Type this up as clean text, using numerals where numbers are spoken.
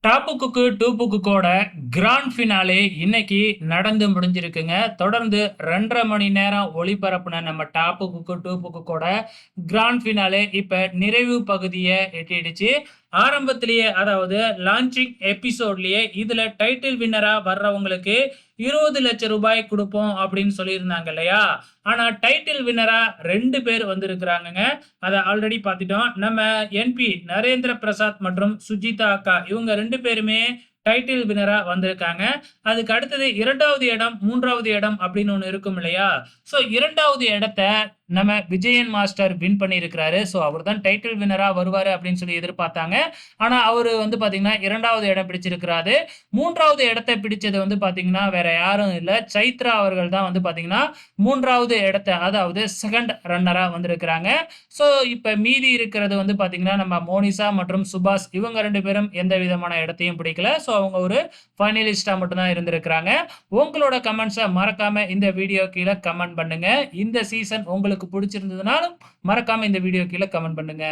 Top குக்கு, டூப்பு குக்கோட grand finale இன்னைக்கு நடந்து முடிஞ்சிருக்குங்க. தொடர்ந்து 2 1/2 மணி நேரம் ஒளிபரப்புன நம்ம டாப்பு குக்கு, டூப்பு குக்கோட கிராண்ட் ஃபினாலே இப்ப நிறைவு பகுதிய எட்டிடுச்சு. ஆரம்பத்திலேயே அதாவது லான்ச்சிங் எபிசோட்லயே இதுல டைட்டில் வின்னரா வர்றவங்களுக்கு ரூ. 20,00,000 குடுப்போம் அப்படின்னு சொல்லியிருந்தாங்க இல்லையா? ஆனா டைட்டில் வின்னரா 2 பேர் வந்திருக்கிறாங்கங்க. அத ஆல்ரெடி பார்த்துட்டோம். நம்ம என்பி நரேந்திர பிரசாத் மற்றும் சுஜிதா அக்கா இவங்க 2 பேருமே டைட்டில் வின்னரா வந்திருக்காங்க. அதுக்கு அடுத்தது 2வது இடம், 3வது இடம் அப்படின்னு ஒண்ணு இருக்கும் இல்லையா? ஸோ 2வது இடத்த நம்ம விஜயன் மாஸ்டர் வின் பண்ணியிருக்கிறாரு. ஸோ அவர் தான் டைட்டில் வின்னரா வருவாரு அப்படின்னு சொல்லி எதிர்பார்த்தாங்க. ஆனா அவரு வந்து பார்த்தீங்கன்னா 2வது இடம் பிடிச்சிருக்கிறாரு. 3வது இடத்த பிடிச்சது வந்து பார்த்தீங்கன்னா வேற யாரும் இல்ல. சைத்ரா அவர்கள் தான் வந்து பார்த்தீங்கன்னா 3வது இடத்த அதாவது செகண்ட் ரன்னரா வந்திருக்கிறாங்க. ஸோ இப்ப மீதி இருக்கிறது வந்து பார்த்தீங்கன்னா நம்ம மோனிஷா மற்றும் சுபாஷ் இவங்க 2 பேரும் எந்த விதமான இடத்தையும் பிடிக்கல. ஸோ அவங்க ஒரு ஃபைனலிஸ்ட்டா மட்டும் தான் இருந்திருக்கிறாங்க. உங்களோட கமெண்ட்ஸ மறக்காம இந்த வீடியோ கீழ கமெண்ட் பண்ணுங்க. இந்த சீசன் உங்களுக்கு பிடிச்சிருந்ததுனாலும் மறக்காம இந்த வீடியோ கீழ கமெண்ட் பண்ணுங்க.